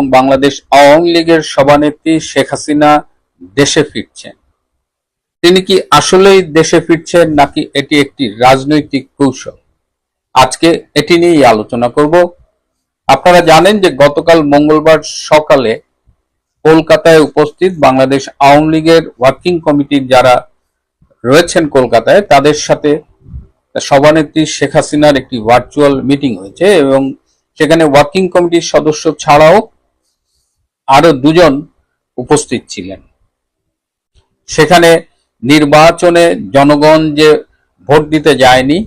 এবং বাংলাদেশ আওয়ামী লীগের সভানেত্রী শেখ হাসিনা দেশে ফিরছেন। তিনি কি আসলেই দেশে ফিরছেন নাকি এটি একটি রাজনৈতিক কৌশল? আজকে এটি নিয়েই আলোচনা করব। আপনারা জানেন যে গতকাল মঙ্গলবার সকালে কলকাতায় উপস্থিত বাংলাদেশ আওয়ামী লীগের ওয়ার্কিং কমিটির যারা রয়েছেন কলকাতায়, তাদের সাথে সভানেত্রী শেখ হাসিনার একটি ভার্চুয়াল মিটিং হয়েছে এবং সেখানে ওয়ার্কিং কমিটির সদস্য ছাড়াও আরো দুজন উপস্থিত ছিলেন। সেখানে নির্বাচনে জনগণ যে ভোট দিতে যায়নি,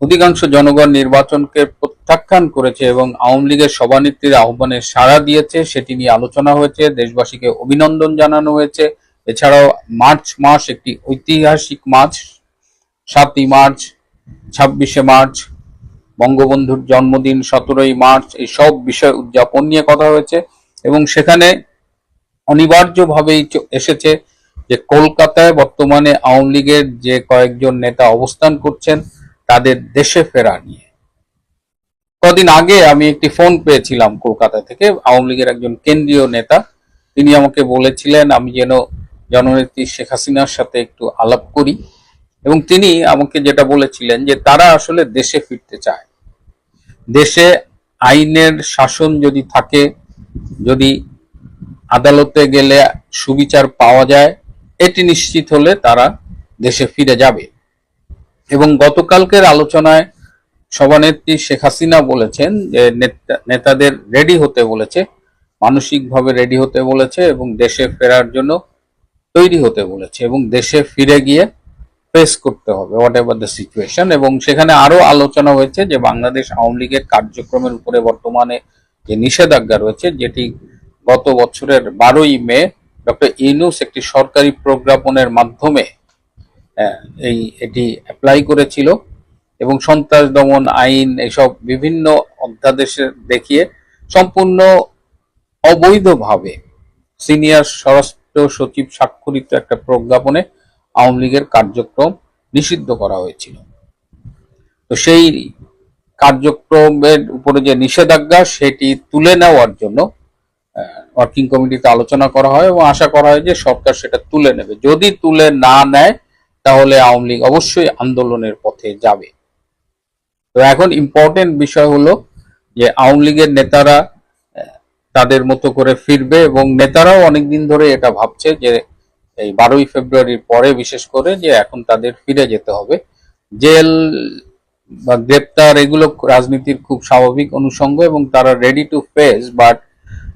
অধিকাংশ জনগণ নির্বাচনকে প্রত্যাখ্যান করেছে এবং আওয়ামী লীগের সভানেত্রীর আহ্বানে সাড়া দিয়েছে, সেটি নিয়ে আলোচনা হয়েছে, দেশবাসীকে অভিনন্দন জানানো হয়েছে। এছাড়াও মার্চ মাস একটি ঐতিহাসিক মাস, 7ই মার্চ, 26শে মার্চ, বঙ্গবন্ধুর জন্মদিন 17ই মার্চ, এই সব বিষয় উদযাপন নিয়ে কথা হয়েছে এবং সেখানে অনিবার্যভাবেই এসেছে যে কলকাতায় বর্তমানে আওয়ামী লীগের যে কয়েকজন নেতা অবস্থান করছেন তাদের দেশে ফেরা নিয়ে। কদিন আগে আমি একটি ফোন পেয়েছিলাম কলকাতা থেকে, আওয়ামী লীগের একজন কেন্দ্রীয় নেতা। তিনি আমাকে বলেছিলেন আমি যেন জননেত্রী শেখ হাসিনার সাথে একটু আলাপ করি এবং তিনি আমাকে যেটা বলেছিলেন যে তারা আসলে দেশে ফিরতে চায়। দেশে আইনের শাসন যদি থাকে, যদি আদালতে গেলে সুবিচার পাওয়া যায়, এটি নিশ্চিত হলে তারা দেশে ফিরে যাবে। এবং গতকালকের আলোচনায় সভানেত্রী শেখ হাসিনা বলেছেন যে নেতাদের রেডি হতে বলেছে, মানসিকভাবে রেডি হতে বলেছে এবং দেশে ফেরার জন্য তৈরি হতে বলেছে এবং দেশে ফিরে গিয়ে ফেস করতে হবে হোয়াট এভার দ্য সিচুয়েশন। এবং সেখানে আরো আলোচনা হয়েছে যে বাংলাদেশ আওয়ামী লীগের কার্যক্রমের উপরে বর্তমানে যে নিষেধাজ্ঞা রয়েছে, যেটি গত বছরের 12ই মে ডক্টর ইউনূস একটি সরকারি প্রজ্ঞাপনের মাধ্যমে এটি অ্যাপ্লাই করেছিল এবং সন্ত্রাস দমন আইন এইসব বিভিন্ন অধ্যাদেশে দেখিয়ে সম্পূর্ণ অবৈধভাবে সিনিয়র স্বরাষ্ট্র সচিব স্বাক্ষরিত একটা প্রজ্ঞাপনে আওয়ামী লীগের কার্যক্রম নিষিদ্ধ করা হয়েছিল। তো সেই কার্যক্রমের উপরে যে নিষেধাজ্ঞা সেটি তুলে নেওয়ার জন্য ওয়ার্কিং কমিটিতে আলোচনা করা হয় এবং আশা করা হয় যে সরকার সেটা তুলে নেবে। যদি তুলে না নেয় তাহলে আওয়ামী লীগ অবশ্যই আন্দোলনের পথে যাবে। তো এখন ইম্পর্টেন্ট বিষয় হলো যে আওয়ামী লীগের নেতারা তাদের মতো করে ফিরবে এবং নেতারাও অনেকদিন ধরে এটা ভাবছে যে এই 12ই ফেব্রুয়ারির পরে বিশেষ করে যে এখন তাদের ফিরে যেতে হবে। জেল বা গ্রেপ্তার এগুলো রাজনীতির খুব স্বাভাবিক অনুষঙ্গ এবং তারা রেডি টু ফেস। বাট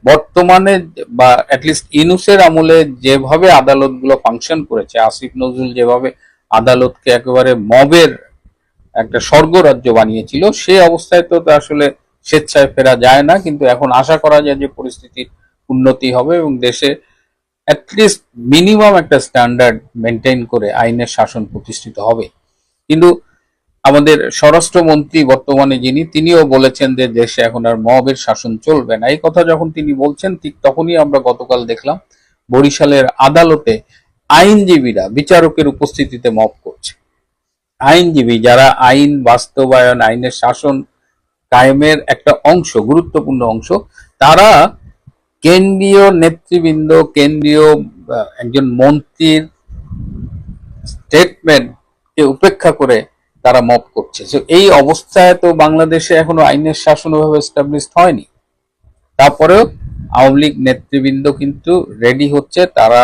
বর্তমানে বা অ্যাটলিস্ট ইউনূসের আমলে যেভাবে আদালতগুলো ফাংশন করেছে, আসিফ নজরুল যেভাবে আদালতকে একেবারে মবের একটা স্বর্গরাজ্য বানিয়েছিল, সেই অবস্থায় তো আসলে স্বেচ্ছায় ফেরা যায় না। কিন্তু এখন আশা করা যায় যে পরিস্থিতির উন্নতি হবে এবং দেশে অ্যাটলিস্ট মিনিমাম একটা স্ট্যান্ডার্ড মেনটেন করে আইনের শাসন প্রতিষ্ঠিত হবে। কিন্তু আমাদের স্বরাষ্ট্রমন্ত্রী বর্তমানে তিনিও বলেছেন যে দেশে এখন আর মবের শাসন চলবে না। এই কথা যখন তিনি বলছেন ঠিক তখনই আমরা গতকাল দেখলাম বরিশালের আদালতে আইনজীবীরা বিচারকের উপস্থিতিতে মব করছে। আইনজীবী যারা আইন বাস্তবায়ন, আইনের শাসন কায়েমের একটা অংশ, গুরুত্বপূর্ণ অংশ, তারা কেন্দ্রীয় নেতৃবৃন্দ, কেন্দ্রীয় একজন মন্ত্রীর স্টেটমেন্টকে উপেক্ষা করে তারা মব করছে। এই অবস্থায় তো বাংলাদেশে এখনো আইনের শাসন ওভাবে এস্টাবলিশড হয়নি। তারপরেও আওয়ামী লীগ নেতৃবৃন্দ কিন্তু রেডি হচ্ছে, তারা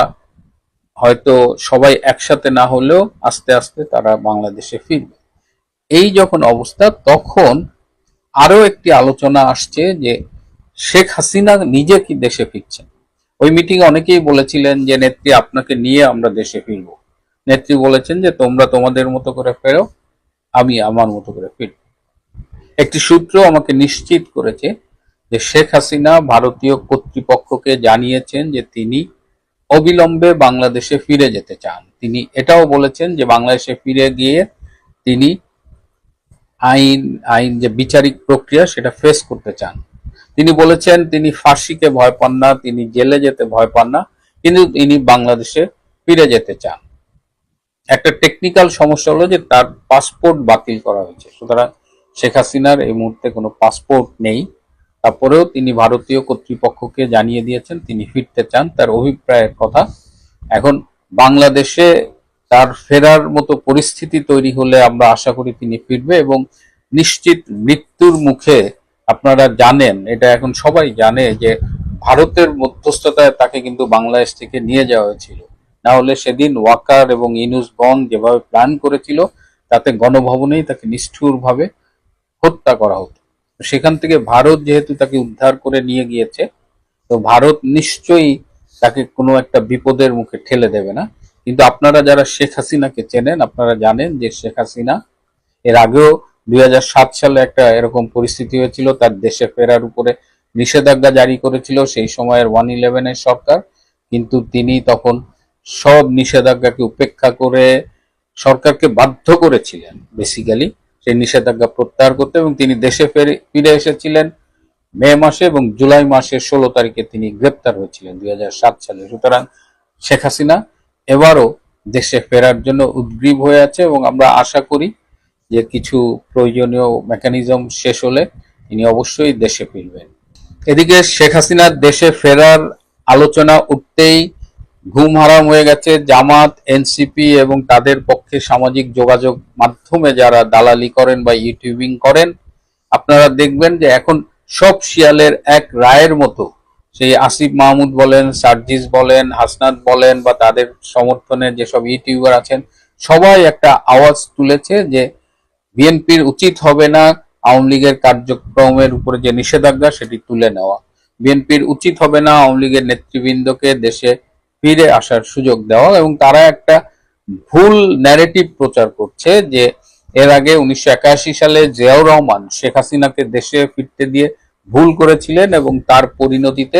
হয়তো সবাই একসাথে না হলেও আস্তে আস্তে তারা বাংলাদেশে ফিরবে। এই যখন অবস্থা, তখন আরো একটি আলোচনা আসছে যে শেখ হাসিনা নিজে কি দেশে ফিরছেন। ওই মিটিং অনেকেই বলেছিলেন যে নেত্রী আপনাকে নিয়ে আমরা দেশে ফিরবো। নেত্রী বলেছেন যে তোমরা তোমাদের মতো করে ফেরো, আমি আমার মতো করে ফিরব। একটি সূত্র আমাকে নিশ্চিত করেছে যে শেখ হাসিনা ভারতীয় কর্তৃপক্ষকে জানিয়েছেন যে তিনি অবিলম্বে বাংলাদেশে ফিরে যেতে চান। তিনি এটাও বলেছেন যে বাংলাদেশে ফিরে গিয়ে তিনি আইন যে বিচারিক প্রক্রিয়া সেটা ফেস করতে চান। তিনি বলেছেন তিনি ফাঁসিকে ভয় পান না, তিনি জেলে যেতে ভয় পান না, কিন্তু তিনি বাংলাদেশে ফিরে যেতে চান। একটা টেকনিক্যাল সমস্যা হলো যে তার পাসপোর্ট বাতিল করা হয়েছে, সুতরাং শেখ হাসিনার এই মুহূর্তে কোনো পাসপোর্ট নেই। তারপরেও তিনি ভারতীয় কর্তৃপক্ষকে জানিয়ে দিয়েছেন তিনি ফিরতে চান, তার অভিপ্রায়ের কথা। এখন বাংলাদেশে তার ফেরার মতো পরিস্থিতি তৈরি হলে আমরা আশা করি তিনি ফিরবে, এবং নিশ্চিত মৃত্যুর মুখে, আপনারা জানেন, এটা এখন সবাই জানে যে ভারতের মধ্যস্থতায় তাকে কিন্তু বাংলাদেশ থেকে নিয়ে যাওয়া হয়েছিল। না হলে সেদিন ওয়াকার এবং ইউনূসগণ যেভাবে প্ল্যান করেছিল, তাতে গণভবনেই তাকে নিষ্ঠুরভাবে হত্যা করা হতো। সেখান থেকে ভারত যেহেতু তাকে উদ্ধার করে নিয়ে গিয়েছে, তো ভারত নিশ্চয়ই তাকে কোনো একটা বিপদের মুখে ঠেলে দেবে না। কিন্তু আপনারা যারা শেখ হাসিনাকে চেনেন, আপনারা জানেন যে শেখ হাসিনা এর আগেও 2007 সালে একটা এরকম পরিস্থিতি হয়েছিল, তার দেশে ফেরার উপরে নিষেধাজ্ঞা জারি করেছিল সেই সময়ের 111 সরকার। কিন্তু তিনি তখন সব নিষেধাজ্ঞাকে উপেক্ষা করে সরকারকে বাধ্য করেছিলেন বেসিক্যালি সেই নিষেধাজ্ঞা প্রত্যাহার করতে, এবং তিনি দেশে ফিরে এসেছিলেন মে মাসে, এবং জুলাই মাসের 16 তারিখে তিনি গ্রেপ্তার হয়েছিলেন 2007 সালে। সুতরাং শেখ হাসিনা এবারও দেশে ফেরার জন্য উদ্গ্রীব হয়ে আছে, এবং আমরা আশা করি যে কিছু প্রয়োজনীয় মেকানিজম শেষ হলে তিনি অবশ্যই দেশে ফিরবেন। এদিকে শেখ হাসিনার দেশে ফেরার আলোচনা উঠতেই ঘুম হারাম হয়ে গেছে জামাত, এনসিপি এবং তাদের পক্ষে সামাজিক যোগাযোগ মাধ্যমে যারা দালালি করেন বা ইউটিউবিং করেন। আপনারা দেখবেন যে এখন সব শিয়ালের এক রায়ের মতো, সেই আসিফ মাহমুদ বলেন, সার্জিস বলেন, হাসনাত বলেন, বা তাদের সমর্থনে যেসব ইউটিউবার আছেন, সবাই একটা আওয়াজ তুলেছে যে বিএনপির উচিত হবে না আওয়ামী লীগের কার্যক্রমের উপরে যে নিষেধাজ্ঞা সেটি তুলে নেওয়া। বিএনপির উচিত হবে না আওয়ামী লীগের নেতৃবৃন্দকে দেশে ফিরে আসার সুযোগ দেওয়া, এবং তারা একটা ভুল ন্যারেটিভ প্রচার করছে যে এর আগে 1981 সালে জিয়াউর রহমান শেখ হাসিনাকে দেশে ফিরতে দিয়ে ভুল করেছিলেন, এবং তার পরিণতিতে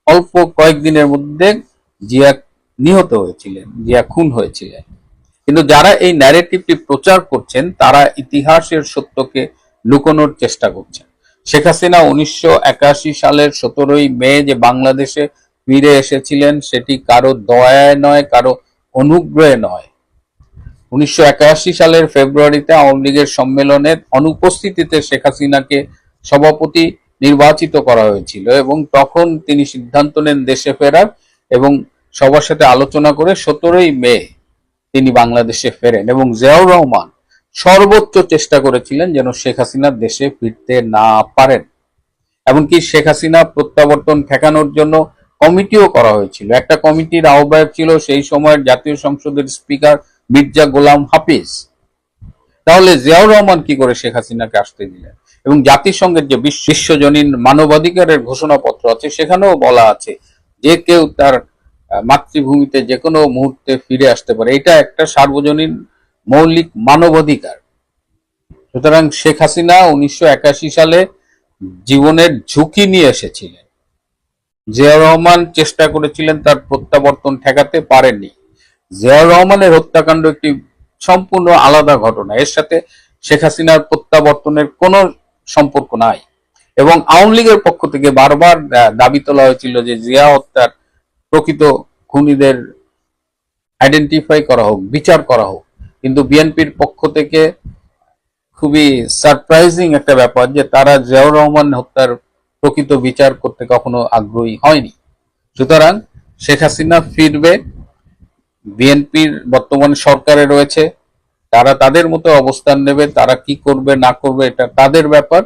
অল্প কয়েকদিনের মধ্যে জিয়া নিহত হয়েছিলেন, জিয়া খুন হয়েছিলেন। কিন্তু যারা এই ন্যারেটিভটি প্রচার করছেন তারা ইতিহাসের সত্যকে লুকোনোর চেষ্টা করছেন। শেখ হাসিনা 1981 সালের 17ই মে যে বাংলাদেশে ফিরে এসেছিলেন সেটি কারো দয়ায় নয়, কারো অনুগ্রহে নয়। 1981 সালের ফেব্রুয়ারিতে আওয়ামী লীগের সম্মেলনের অনুপস্থিতিতে শেখ হাসিনাকে সভাপতি নির্বাচিত করা হয়েছিল, এবং তখন তিনি সিদ্ধান্ত নেন দেশে ফেরার, এবং সবার সাথে আলোচনা করে 17ই মে তিনি বাংলাদেশে ফেরেন। এবং জিয়াউর রহমান সর্বোচ্চ চেষ্টা করেছিলেন যেন শেখ হাসিনা দেশে ফিরতে না পারেন। এমনকি শেখ হাসিনা প্রত্যাবর্তন ঠেকানোর জন্য কমিটিও করা হয়েছিল। একটা কমিটির আহ্বায়ক ছিল সেই সময়ের জাতীয় সংসদের স্পিকার মির্জা গোলাম হাফিজ। তাহলে জিয়াউর রহমান কি করে শেখ হাসিনাকে আসতে দিলেন? এবং জাতিসংঘের যে বিশ্বজনীন মানবাধিকারের ঘোষণাপত্র আছে সেখানেও বলা আছে যে কেউ তার মাতৃভূমিতে যে কোনো মুহূর্তে ফিরে আসতে পারে, এটা একটা সার্বজনীন মৌলিক মানবাধিকার। সুতরাং শেখ হাসিনা 1981 সালে জীবনের ঝুঁকি নিয়ে এসেছিলেন। জিয়াউর রহমান চেষ্টা করেছিলেন তার প্রত্যাবর্তন ঠেকাতে, পারেননি। জিয়াউর রহমানের হত্যাকাণ্ড একটি সম্পূর্ণ আলাদা ঘটনা, এর সাথে শেখ হাসিনার প্রত্যাবর্তনের কোনো সম্পর্ক নাই। এবং আওয়ামী লীগের পক্ষ থেকে বারবার দাবি তোলা হয়েছিল যে জিয়া হত্যার প্রকৃত খুনিদের আইডেন্টিফাই করা হোক, বিচার করা হোক। কিন্তু বিএনপির পক্ষ থেকে খুবই সারপ্রাইজিং একটা ব্যাপার যে তারা জিয়াউর রহমান হত্যার প্রকৃত বিচার করতে কখনো আগ্রহী হয়নি। সুতরাং শেখ হাসিনা ফিরবে, বিএনপির বর্তমান সরকারে রয়েছে, তারা তাদের মতো অবস্থান নেবে, তারা কি করবে না করবে এটা তাদের ব্যাপার।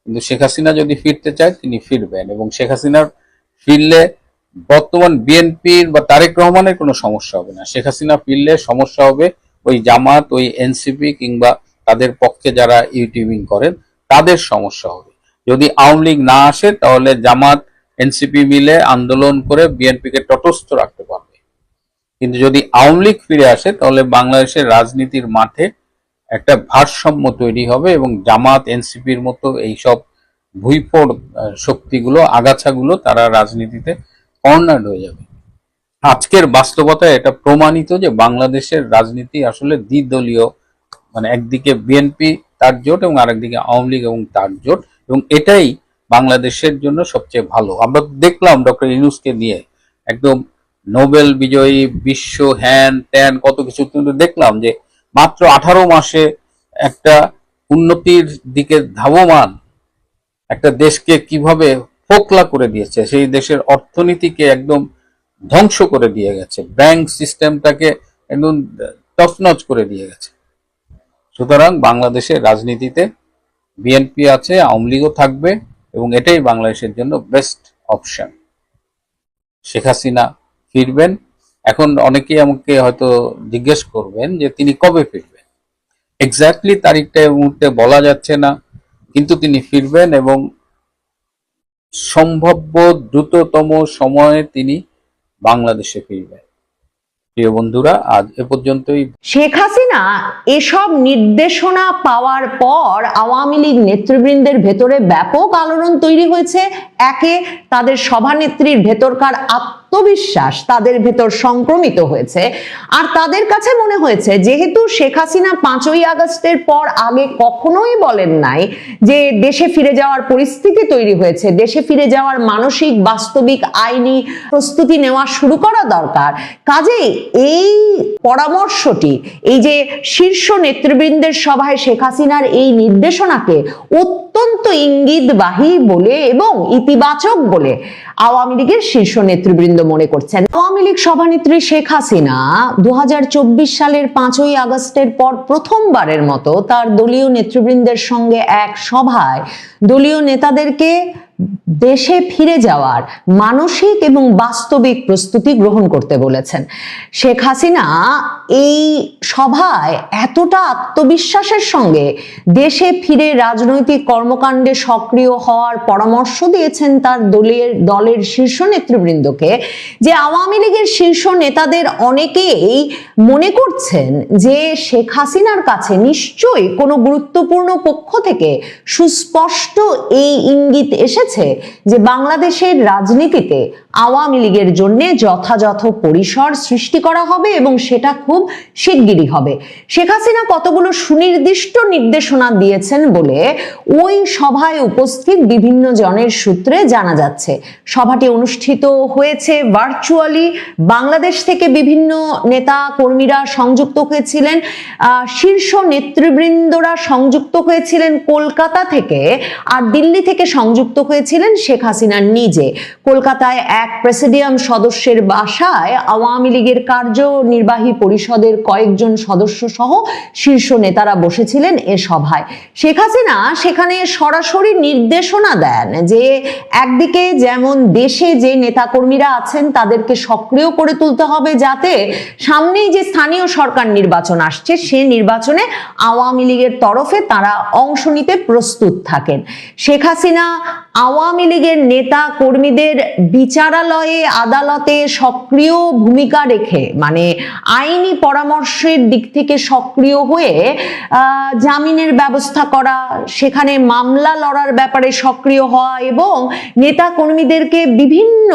কিন্তু শেখ হাসিনা যদি ফিরতে চায় তিনি ফিরবেন, এবং শেখ হাসিনার ফিরলে বর্তমান বিএনপির বা তারেক রহমানের কোনো সমস্যা হবে না। শেখ হাসিনা ফিরলে সমস্যা হবে ওই জামাত, ওই এনসিপি কিংবা তাদের পক্ষে যারা ইউটিউবিং করেন তাদের সমস্যা হবে। যদি আওয়ামী লীগ না আসে তাহলে জামাত, এনসিপি মিলে আন্দোলন করে বিএনপিকে তটস্থ রাখতে পারবে। কিন্তু যদি আওয়ামী লীগ ফিরে আসে তাহলে বাংলাদেশের রাজনীতির মাঠে একটা ভারসাম্য তৈরি হবে, এবং জামাত, এনসিপির মতো এইসব ভুইফোড় শক্তিগুলো, আগাছাগুলো তারা রাজনীতিতে কর্নার হয়ে যাবে। আজকের বাস্তবতায় এটা প্রমাণিত যে বাংলাদেশের রাজনীতি আসলে দ্বিদলীয়, মানে একদিকে বিএনপি তার জোট এবং আরেকদিকে আওয়ামী লীগ এবং তার জোট, এবং এটাই বাংলাদেশের জন্য সবচেয়ে ভালো। আমরা দেখলাম ডক্টর ইউনূসকে নিয়ে একদম নোবেল বিজয়ী, বিশ্ব হ্যান ত্যান কত কিছু, কিন্তু দেখলাম যে মাত্র 18 মাসে একটা উন্নতির দিকে ধাবমান একটা দেশকে কিভাবে ফোকলা করে দিয়েছে, সেই দেশের অর্থনীতিকে একদম ধ্বংস করে দিয়ে গেছে, ব্যাংক সিস্টেমটাকে একদম তছনছ করে দিয়ে গেছে। সুতরাং বাংলাদেশের রাজনীতিতে বিএনপি আছে, আওয়ামী লীগও থাকবে, এবং এটাই বাংলাদেশের জন্য বেস্ট অপশন। শেখ হাসিনা ফিরবেন। এখন অনেকেই আমাকে হয়তো জিজ্ঞেস করবেন যে তিনি কবে ফিরবেন। এক্স্যাক্টলি তারিখটা এই মুহূর্তে বলা যাচ্ছে না, কিন্তু তিনি ফিরবেন এবং সম্ভাব্য দ্রুততম সময়ে তিনি বাংলাদেশে ফিরবেন। প্রিয় বন্ধুরা, আজ এ পর্যন্তই। শেখ হাসিনা এসব নির্দেশনা পাওয়ার পর আওয়ামী লীগ নেতৃবৃন্দের ভেতরে ব্যাপক আলোড়ন তৈরি হয়েছে। একে, তাদের সভানেত্রীর ভেতরকার আত্মবিশ্বাস তাদের ভেতর সংক্রমিত হয়েছে, আর তাদের কাছে মনে হয়েছে যেহেতু শেখ হাসিনা 5ই আগস্টের পর আগে কখনোই বলেন নাই যে দেশে ফিরে যাওয়ার পরিস্থিতি তৈরি হয়েছে, দেশে ফিরে যাওয়ার মানসিক বাস্তবিক আইনি প্রস্তুতি নেওয়া শুরু করা দরকার, কাজেই এই পরামর্শটি, এই যে শীর্ষ নেতৃবৃন্দের সভায় শেখ হাসিনার এই নির্দেশনাকে অত্যন্ত ইঙ্গিতবাহী বলে এবং ইতিবাচক বলে আওয়ামী লীগের শীর্ষ নেতৃবৃন্দ মনে করছেন। আওয়ামী লীগ সভানেত্রী শেখ হাসিনা 2024 সালের 5ই আগস্টের পর প্রথমবারের মতো তার দলীয় নেতৃবৃন্দের সঙ্গে এক সভায় দলীয় নেতাদেরকে দেশে ফিরে যাওয়ার মানসিক এবং বাস্তবিক প্রস্তুতি গ্রহণ করতে বলেছেন। শেখ হাসিনা এই সভায় এতটা আত্মবিশ্বাসের সঙ্গে দেশে ফিরে রাজনৈতিক কর্মকাণ্ডে সক্রিয় হওয়ার পরামর্শ দিয়েছেন তার দলের শীর্ষ নেতৃবৃন্দকে যে আওয়ামী লীগের শীর্ষ নেতাদের অনেকেই মনে করছেন যে শেখ হাসিনার কাছে নিশ্চয়ই কোনো গুরুত্বপূর্ণ পক্ষ থেকে সুস্পষ্ট এই ইঙ্গিত এসেছে যে বাংলাদেশের রাজনীতিতে আওয়ামী লীগের জন্য যথাযথ পরিসর সৃষ্টি করা হবে এবং সেটা খুব শিগগিরই হবে। শেখ হাসিনা কতগুলো সুনির্দিষ্ট নির্দেশনা দিয়েছেন বলে ওই সভায় উপস্থিত বিভিন্ন জনের সূত্রে জানা যাচ্ছে। সভাটি অনুষ্ঠিত হয়েছে ভার্চুয়ালি, বাংলাদেশ থেকে বিভিন্ন নেতা কর্মীরা সংযুক্ত হয়েছিলেন, শীর্ষ নেতৃবৃন্দরা সংযুক্ত হয়েছিলেন কলকাতা থেকে, আর দিল্লি থেকে সংযুক্ত হয়েছিলেন শেখ হাসিনা নিজে। কলকাতায় এক প্রেসিডিয়াম সদস্যের বাসায় আওয়ামী লীগের কার্যনির্বাহী পরিষদের কয়েকজন সদস্য সহ শীর্ষ নেতারা বসেছিলেন এ সভায়। শেখ হাসিনা সেখানে সরাসরি নির্দেশনা দেন যে একদিকে যেমন দেশে যে নেতাকর্মীরা আছেন তাদেরকে সক্রিয় করে তুলতে হবে যাতে সামনেই যে স্থানীয় সরকার নির্বাচন আসছে সে নির্বাচনে আওয়ামী লীগের তরফে তারা অংশ নিতে প্রস্তুত থাকেন। শেখ হাসিনা আওয়ামী লীগের নেতা কর্মীদের বিচারালয়ে আদালতে সক্রিয় ভূমিকা রেখে, মানে আইনি পরামর্শের দিক থেকে সক্রিয় হয়ে জামিনের ব্যবস্থা করা, সেখানে মামলা লড়ার ব্যাপারে সক্রিয় হওয়া এবং নেতা কর্মীদেরকে বিভিন্ন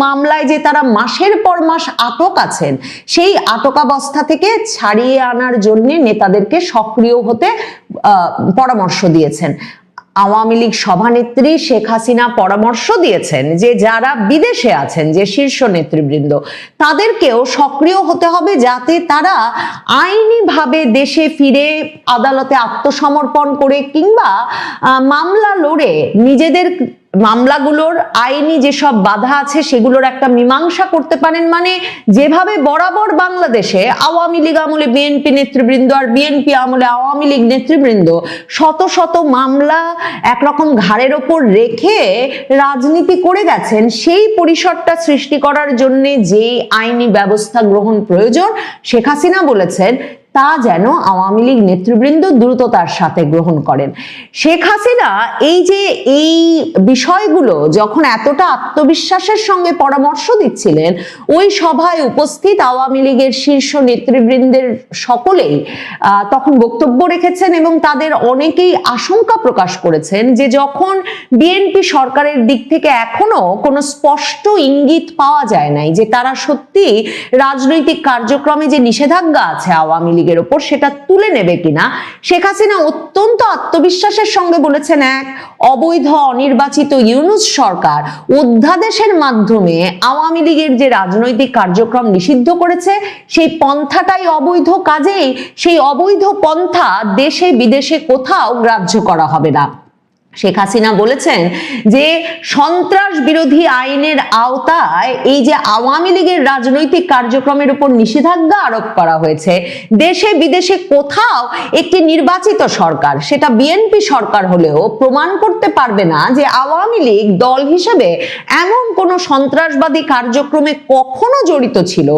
মামলায় যে তারা মাসের পর মাস আটক আছেন সেই আটকাবস্থা থেকে ছাড়িয়ে আনার জন্য নেতাদেরকে সক্রিয় হতে পরামর্শ দিয়েছেন। আওয়ামী লীগ সভানেত্রী শেখ হাসিনা পরামর্শ দিয়েছেন যে যারা বিদেশে আছেন, যে শীর্ষ নেতৃবৃন্দ, তাদেরকেও সক্রিয় হতে হবে যাতে তারা আইনিভাবে দেশে ফিরে আদালতে আত্মসমর্পণ করে কিংবা মামলা লড়ে নিজেদের মামলাগুলোর আইনি যেসব বাধা আছে সেগুলোর একটা মীমাংসা করতে পারেন। মানে যেভাবে বরাবর বাংলাদেশে আওয়ামী লীগ আমলে বিএনপি নেতৃবৃন্দ আর বিএনপি আমলে আওয়ামী লীগ নেতৃবৃন্দ শত শত মামলা একরকম ঘাড়ের ওপর রেখে রাজনীতি করে গেছেন, সেই পরিসরটা সৃষ্টি করার জন্য যে আইনি ব্যবস্থা গ্রহণ প্রয়োজন শেখ হাসিনা বলেছেন তা যেন আওয়ামী লীগ নেতৃবৃন্দ দ্রুততার সাথে গ্রহণ করেন। শেখ হাসিনা এই বিষয়গুলো যখন এতটা আত্মবিশ্বাসের সঙ্গে পরামর্শ দিচ্ছিলেন, ওই সভায় উপস্থিত আওয়ামী লীগের শীর্ষ নেতৃবৃন্দের সকলেই তখন বক্তব্য রেখেছেন এবং তাদের অনেকেই আশঙ্কা প্রকাশ করেছেন যে যখন বিএনপি সরকারের দিক থেকে এখনো কোনো স্পষ্ট ইঙ্গিত পাওয়া যায় নাই যে তারা সত্যি রাজনৈতিক কার্যক্রমে যে নিষেধাজ্ঞা আছে আওয়ামী লীগের ওপর সেটা তুলে নেবে কিনা, শেখ হাসিনা অত্যন্ত আত্মবিশ্বাসের সঙ্গে বলেছেন এক অবৈধ অনির্বাচিত ইউনূস সরকার অধ্যাদেশের মাধ্যমে আওয়ামী লীগের যে রাজনৈতিক কার্যক্রম নিষিদ্ধ করেছে সেই পন্থাটাই অবৈধ, কাজেই সেই অবৈধ পন্থা দেশে বিদেশে কোথাও গ্রাহ্য করা হবে না। শেখ হাসিনা বলেছেন যে সন্ত্রাস বিরোধী আইনের আওতায় এই যে আওয়ামী লীগের রাজনৈতিক কার্যক্রমের উপর নিষেধাজ্ঞা আরোপ করা হয়েছে, দেশে বিদেশে কোথাও একটি নির্বাচিত সরকার, সেটা বিএনপি সরকার হলেও প্রমাণ করতে পারবে না যে আওয়ামী লীগ দল হিসেবে এমন কোনো সন্ত্রাসবাদী কার্যক্রমে কখনো জড়িত ছিল